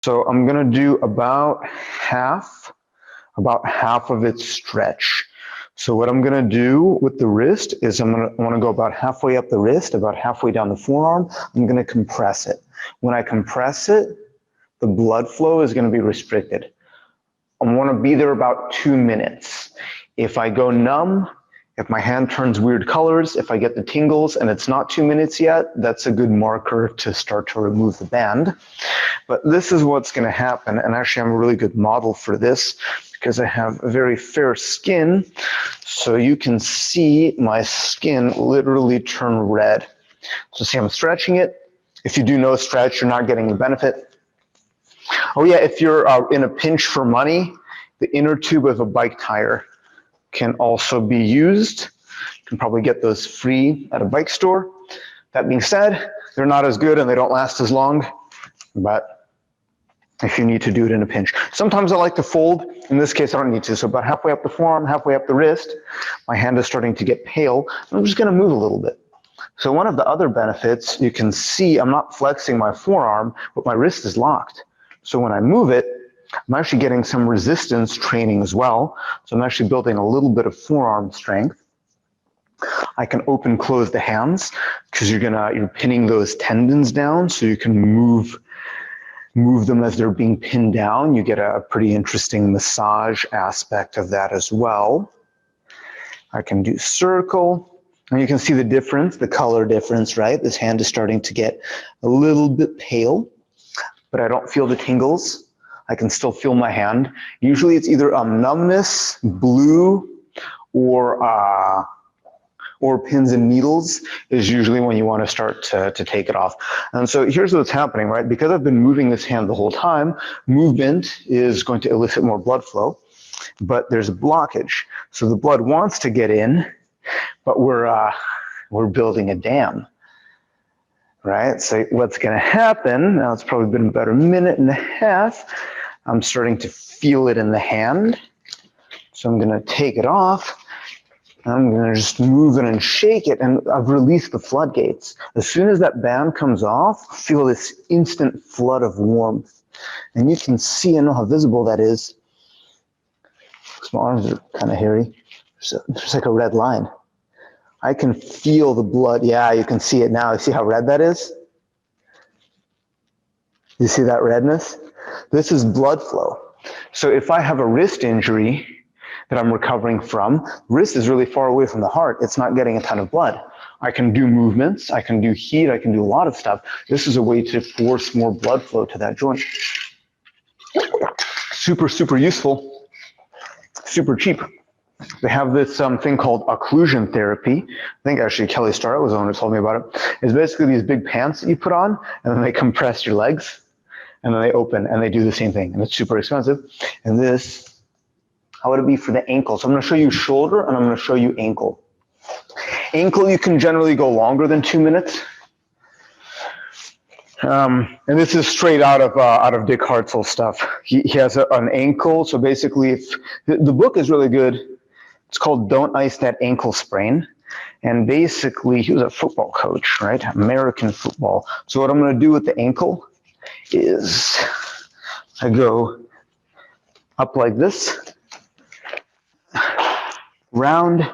So I'm gonna do about half of its stretch. So what I'm gonna do with the wrist is I wanna go about halfway up the wrist, about halfway down the forearm. I'm gonna compress it. When I compress it, the blood flow is gonna be restricted. I wanna be there about 2 minutes. If I go numb, if my hand turns weird colors, if I get the tingles and it's not 2 minutes yet, that's a good marker to start to remove the band. But this is what's gonna happen, and actually I'm a really good model for this because I have a very fair skin, so you can see my skin literally turn red. So see, I'm stretching it. If you do no stretch, you're not getting the benefit. Oh yeah, if you're in a pinch for money, the inner tube of a bike tire can also be used. You can probably get those free at a bike store. That being said, they're not as good and they don't last as long, but if you need to do it in a pinch. Sometimes I like to fold. In this case, I don't need to. So about halfway up the forearm, halfway up the wrist, my hand is starting to get pale. I'm just gonna move a little bit. So one of the other benefits, you can see I'm not flexing my forearm, but my wrist is locked. So when I move it, I'm actually getting some resistance training as well. So I'm actually building a little bit of forearm strength. I can open, close the hands because you're pinning those tendons down so you can move them as they're being pinned down. You get a pretty interesting massage aspect of that as well. I can do circle, and you can see the difference, the color difference, right? This hand is starting to get a little bit pale, but I don't feel the tingles. I can still feel my hand. Usually it's either numbness, blue, or pins and needles is usually when you want to start to take it off. And so here's what's happening, right? Because I've been moving this hand the whole time, movement is going to elicit more blood flow, but there's a blockage. So the blood wants to get in, but we're building a dam, right? So what's gonna happen, now it's probably been about a minute and a half, I'm starting to feel it in the hand. So I'm gonna take it off. I'm gonna just move it and shake it, and I've released the floodgates. As soon as that band comes off, feel this instant flood of warmth. And you can see, I know how visible that is. My arms are kind of hairy. There's like a red line. I can feel the blood. Yeah, you can see it now. You see how red that is? You see that redness? This is blood flow. So if I have a wrist injury that I'm recovering from, wrist is really far away from the heart. It's not getting a ton of blood. I can do movements, I can do heat, I can do a lot of stuff. This is a way to force more blood flow to that joint. Super, super useful, super cheap. They have this thing called occlusion therapy. I think actually Kelly Starrett was the one who told me about it. It's basically these big pants that you put on, and then they compress your legs, and then they open, and they do the same thing, and it's super expensive. And this, how would it be for the ankle? So I'm gonna show you shoulder and I'm gonna show you ankle. Ankle, you can generally go longer than 2 minutes. And this is straight out of Dick Hartzell's stuff. He has an ankle, so basically if the book is really good. It's called Don't Ice That Ankle Sprain. And basically he was a football coach, right? American football. So what I'm gonna do with the ankle is I go up like this, round,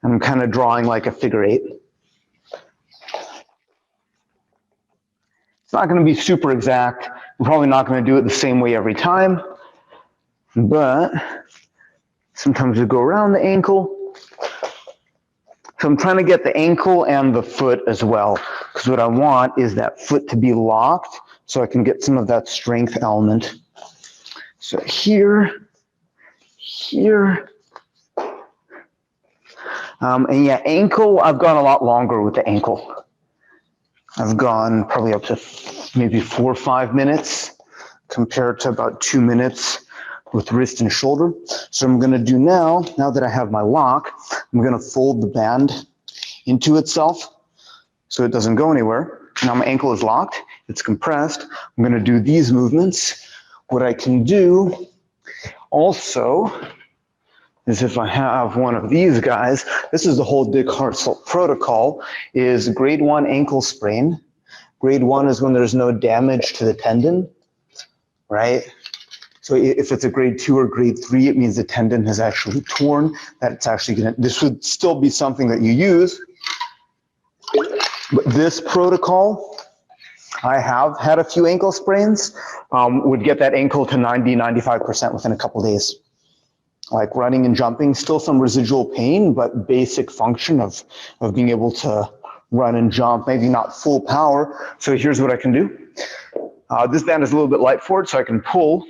I'm kind of drawing like a figure eight. It's not going to be super exact. I'm probably not going to do it the same way every time, but sometimes we go around the ankle. So I'm trying to get the ankle and the foot as well, because what I want is that foot to be locked so I can get some of that strength element. So here, and yeah, ankle, I've gone a lot longer with the ankle. I've gone probably up to maybe 4 or 5 minutes compared to about 2 minutes with wrist and shoulder. So I'm gonna do now that I have my lock, I'm gonna fold the band into itself so it doesn't go anywhere. Now my ankle is locked, it's compressed. I'm gonna do these movements. What I can do also is if I have one of these guys, this is the whole Dick Hartzell protocol, is grade 1 ankle sprain. Grade 1 is when there's no damage to the tendon. right? So if it's a grade 2 or grade 3, it means the tendon has actually torn, that it's actually gonna, this would still be something that you use. But this protocol, I have had a few ankle sprains, would get that ankle to 90-95% within a couple days. Like running and jumping, still some residual pain, but basic function of being able to run and jump, maybe not full power. So here's what I can do. This band is a little bit light for it, so I can pull,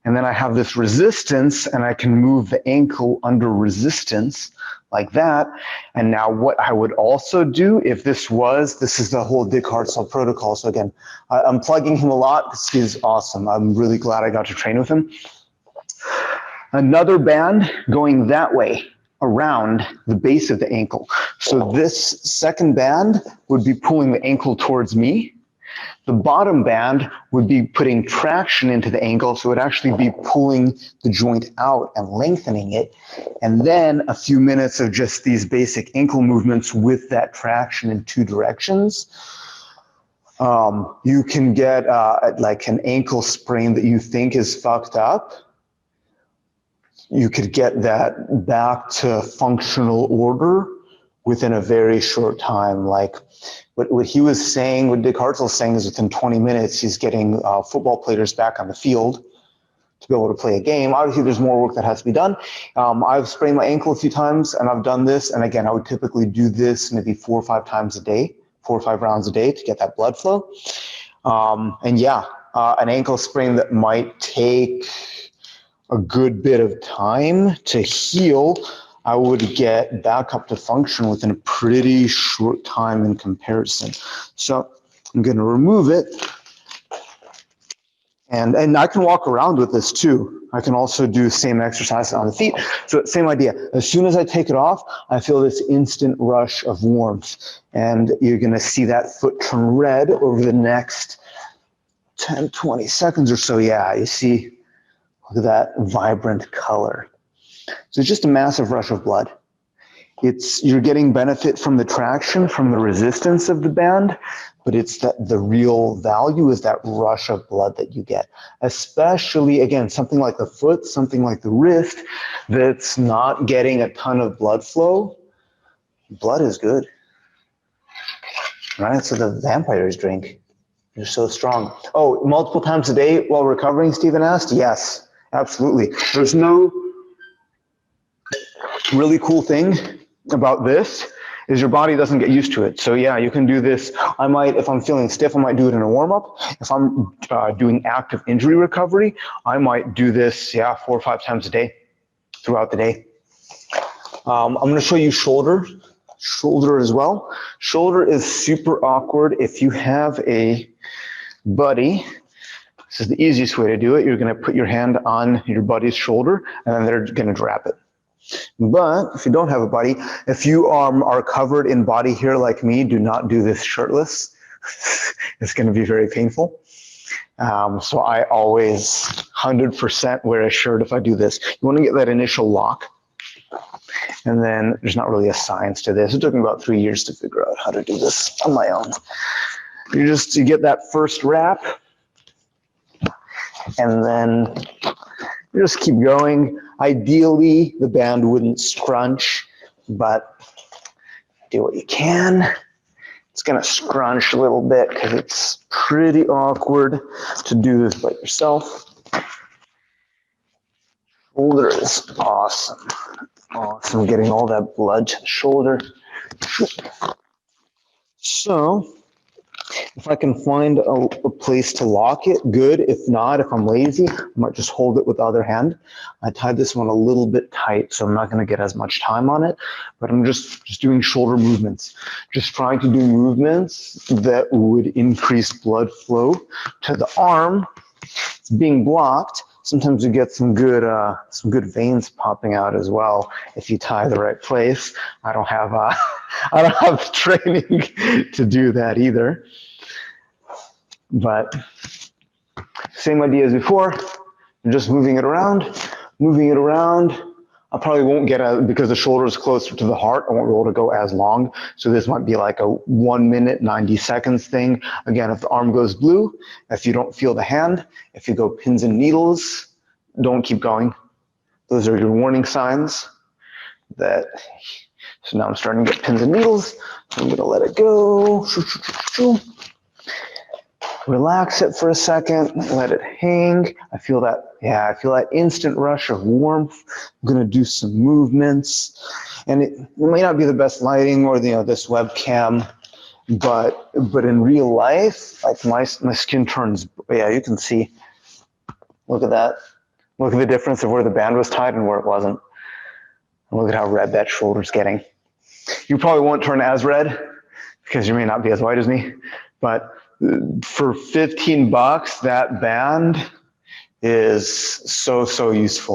and then I have this resistance, and I can move the ankle under resistance like that. And now what I would also do if this is the whole Dick Hartzell protocol. So again, I'm plugging him a lot because he's awesome. I'm really glad I got to train with him. Another band going that way around the base of the ankle. So this second band would be pulling the ankle towards me. The bottom band would be putting traction into the ankle, so it would actually be pulling the joint out and lengthening it. And then a few minutes of just these basic ankle movements with that traction in two directions. You can get like an ankle sprain that you think is fucked up. You could get that back to functional order within a very short time. Like what he was saying, what Dick Hartzell was saying is within 20 minutes, he's getting football players back on the field to be able to play a game. Obviously, there's more work that has to be done. I've sprained my ankle a few times, and I've done this. And again, I would typically do this maybe 4 or 5 times a day, 4 or 5 rounds a day to get that blood flow. And yeah, an ankle sprain that might take a good bit of time to heal, I would get back up to function within a pretty short time in comparison. So I'm going to remove it. And I can walk around with this too. I can also do the same exercise on the feet. So same idea. As soon as I take it off, I feel this instant rush of warmth. And you're going to see that foot turn red over the next 10, 20 seconds or so. Yeah, you see, look at that vibrant color. So it's just a massive rush of blood. You're getting benefit from the traction, from the resistance of the band, but it's that the real value is that rush of blood that you get. Especially, again, something like the foot, something like the wrist, that's not getting a ton of blood flow. Blood is good, right? So the vampires drink. They're so strong. Oh, multiple times a day while recovering, Stephen asked? Yes, absolutely. There's no really cool thing about this is your body doesn't get used to it. So yeah, you can do this. I might, if I'm feeling stiff, I might do it in a warm-up. If I'm doing active injury recovery, I might do this, 4 or 5 times a day throughout the day. I'm going to show you shoulder as well. Shoulder is super awkward. If you have a buddy, this is the easiest way to do it. You're going to put your hand on your buddy's shoulder, and then they're going to drop it. But if you don't have a buddy, if you are covered in body hair like me, do not do this shirtless. It's going to be very painful. So I always 100% wear a shirt if I do this. You want to get that initial lock. And then there's not really a science to this. It took me about 3 years to figure out how to do this on my own. You get that first wrap, and then you just keep going. Ideally, the band wouldn't scrunch, but do what you can. It's going to scrunch a little bit because it's pretty awkward to do this by yourself. Shoulder is awesome. Awesome, getting all that blood to the shoulder. So, if I can find a place to lock it, good. If not, if I'm lazy, I might just hold it with the other hand. I tied this one a little bit tight, so I'm not going to get as much time on it, but I'm just doing shoulder movements. Just trying to do movements that would increase blood flow to the arm. It's being blocked. Sometimes you get some good veins popping out as well if you tie the right place. I don't have the training to do that either. But same idea as before. You're just moving it around. I probably won't get because the shoulder is closer to the heart, I won't be able to go as long. So this might be like a 1 minute, 90 seconds thing. Again, if the arm goes blue, if you don't feel the hand, if you go pins and needles, don't keep going. Those are your warning signs that, so now I'm starting to get pins and needles. I'm gonna let it go. Relax it for a second, let it hang. I feel that, yeah, I feel that instant rush of warmth. I'm gonna do some movements. And it may not be the best lighting or this webcam, but in real life, like my skin turns, yeah, you can see, look at that. Look at the difference of where the band was tied and where it wasn't. Look at how red that shoulder's getting. You probably won't turn as red because you may not be as white as me, but for $15, that band is so useful.